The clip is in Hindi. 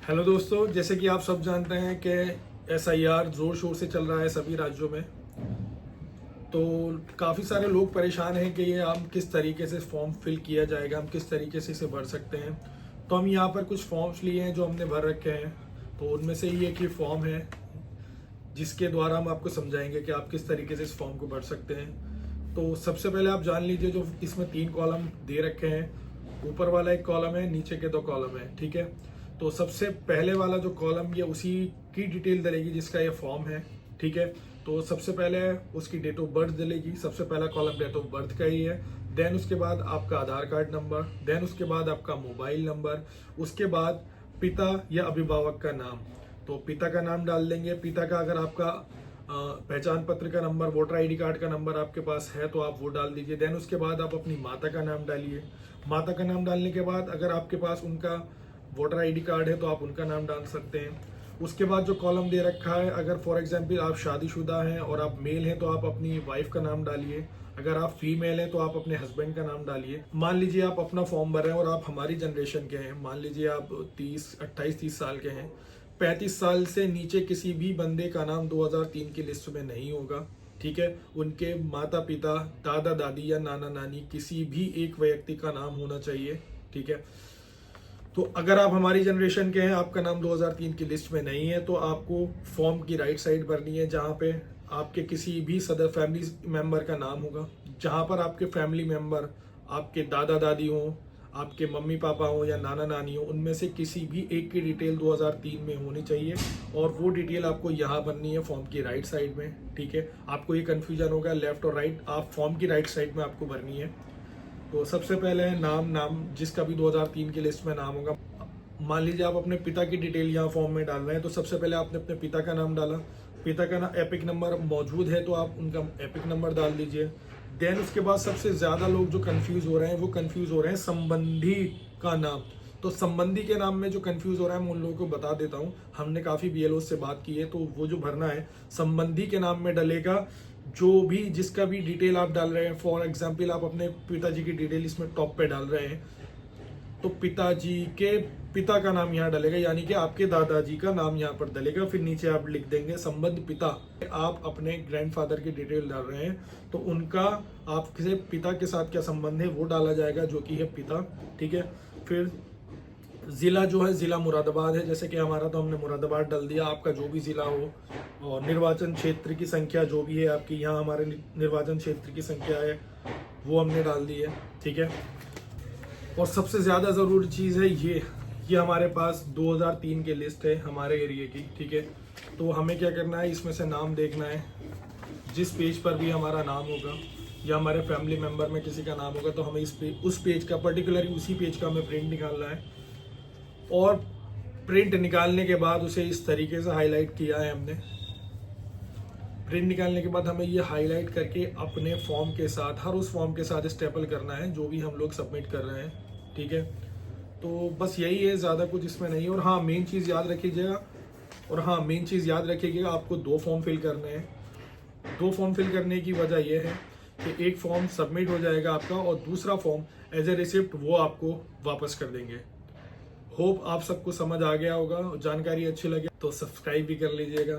हेलो दोस्तों, जैसे कि आप सब जानते हैं कि एसआईआर ज़ोर शोर से चल रहा है सभी राज्यों में। तो काफ़ी सारे लोग परेशान हैं कि ये हम किस तरीके से फॉर्म फिल किया जाएगा, हम किस तरीके से इसे भर सकते हैं। तो हम यहाँ पर कुछ फॉर्म्स लिए हैं जो हमने भर रखे हैं। तो उनमें से ही एक ये फॉर्म है जिसके द्वारा हम आपको समझाएंगे कि आप किस तरीके से इस फॉर्म को भर सकते हैं। तो सबसे पहले आप जान लीजिए, जो इसमें 3 कॉलम दे रखे हैं, ऊपर वाला एक कॉलम है, नीचे के 2 कॉलम है, ठीक है। तो सबसे पहले वाला जो कॉलम, ये उसी की डिटेल डलेगी जिसका ये फॉर्म है, ठीक है। तो सबसे पहले उसकी डेट ऑफ बर्थ डलेगी, सबसे पहला कॉलम डेट ऑफ बर्थ का ही है। देन उसके बाद आपका आधार कार्ड नंबर, देन उसके बाद आपका मोबाइल नंबर, उसके बाद पिता या अभिभावक का नाम। तो पिता का नाम डाल देंगे। पिता का अगर आपका पहचान पत्र का नंबर, वोटर आईडी कार्ड का नंबर आपके पास है तो आप वो डाल दीजिए। देन उसके बाद आप अपनी माता का नाम डालिए। माता का नाम डालने के बाद अगर आपके पास उनका वोटर आईडी कार्ड है तो आप उनका नाम डाल सकते हैं। उसके बाद जो कॉलम दे रखा है, अगर फॉर एग्जांपल आप शादीशुदा हैं और आप मेल हैं तो आप अपनी वाइफ का नाम डालिए। अगर आप फीमेल हैं तो आप अपने हस्बैंड का नाम डालिए। मान लीजिए आप अपना फॉर्म भर रहे हैं और आप हमारी जनरेशन के हैं, मान लीजिए आप 28-30 साल के हैं। 35 साल से नीचे किसी भी बंदे का नाम 2003 की लिस्ट में नहीं होगा, ठीक है। उनके माता पिता, दादा दादी या नाना नानी, किसी भी एक व्यक्ति का नाम होना चाहिए, ठीक है। तो अगर आप हमारी जनरेशन के हैं, आपका नाम 2003 की लिस्ट में नहीं है, तो आपको फॉर्म की राइट साइड भरनी है जहाँ पे आपके किसी भी सदस्य फैमिली मेंबर का नाम होगा। जहाँ पर आपके फैमिली मेंबर, आपके दादा दादी हों, आपके मम्मी पापा हों या नाना नानी हो, उनमें से किसी भी एक की डिटेल 2003 में होनी चाहिए। और वो डिटेल आपको यहाँ भरनी है फॉर्म की राइट साइड में, ठीक है। आपको ये कन्फ्यूजन होगा लेफ्ट और राइट, आप फॉर्म की राइट साइड में आपको भरनी है। तो सबसे पहले है नाम जिसका भी 2003 की लिस्ट में नाम होगा। मान लीजिए आप अपने पिता की डिटेल यहाँ फॉर्म में डाल रहे हैं, तो सबसे पहले आपने अपने पिता का नाम डाला। पिता का एपिक नंबर मौजूद है तो आप उनका एपिक नंबर डाल दीजिए। देन उसके बाद सबसे ज़्यादा लोग जो कंफ्यूज हो रहे हैं, वो कंफ्यूज हो रहे हैं संबंधी का नाम। तो संबंधी के नाम में जो कंफ्यूज हो रहा है, मैं उन लोगों को बता देता हूँ। हमने काफ़ी बीएलओ से बात की है, तो वो जो भरना है संबंधी के नाम में डलेगा जो भी, जिसका भी डिटेल आप डाल रहे हैं। फॉर एग्जाम्पल आप अपने पिताजी की डिटेल इसमें टॉप पे डाल रहे हैं, तो पिताजी के पिता का नाम यहाँ डलेगा, यानी कि आपके दादाजी का नाम यहाँ पर डलेगा। फिर नीचे आप लिख देंगे संबंध पिता। आप अपने ग्रैंडफादर की डिटेल डाल रहे हैं तो उनका आपके पिता के साथ क्या संबंध है वो डाला जाएगा, जो कि है पिता, ठीक है। फिर ज़िला जो है, ज़िला मुरादाबाद है, जैसे कि हमारा, तो हमने मुरादाबाद डाल दिया। आपका जो भी ज़िला हो, और निर्वाचन क्षेत्र की संख्या जो भी है आपकी, यहाँ हमारे निर्वाचन क्षेत्र की संख्या है वो हमने डाल दी है, ठीक है। और सबसे ज़्यादा ज़रूरी चीज़ है ये हमारे पास 2003 की लिस्ट है हमारे एरिया की, ठीक है। तो हमें क्या करना है, इसमें से नाम देखना है। जिस पेज पर भी हमारा नाम होगा या हमारे फैमिली मेम्बर में किसी का नाम होगा, तो हमें उस पेज का, पर्टिकुलरली उसी पेज का हमें प्रिंट निकालना है। और प्रिंट निकालने के बाद उसे इस तरीके से हाईलाइट किया है हमने। प्रिंट निकालने के बाद हमें ये हाईलाइट करके अपने फॉर्म के साथ, हर उस फॉर्म के साथ स्टेपल करना है जो भी हम लोग सबमिट कर रहे हैं, ठीक है। तो बस यही है, ज़्यादा कुछ इसमें नहीं है। और हाँ, मेन चीज़ याद रखिएगा, आपको 2 फॉर्म फिल करने हैं। 2 फॉर्म फिल करने की वजह यह है कि एक फॉर्म सबमिट हो जाएगा आपका और दूसरा फॉर्म एज ए रिसिप्ट वो आपको वापस कर देंगे। होप आप सबको समझ आ गया होगा, जानकारी अच्छी लगे तो सब्सक्राइब भी कर लीजिएगा।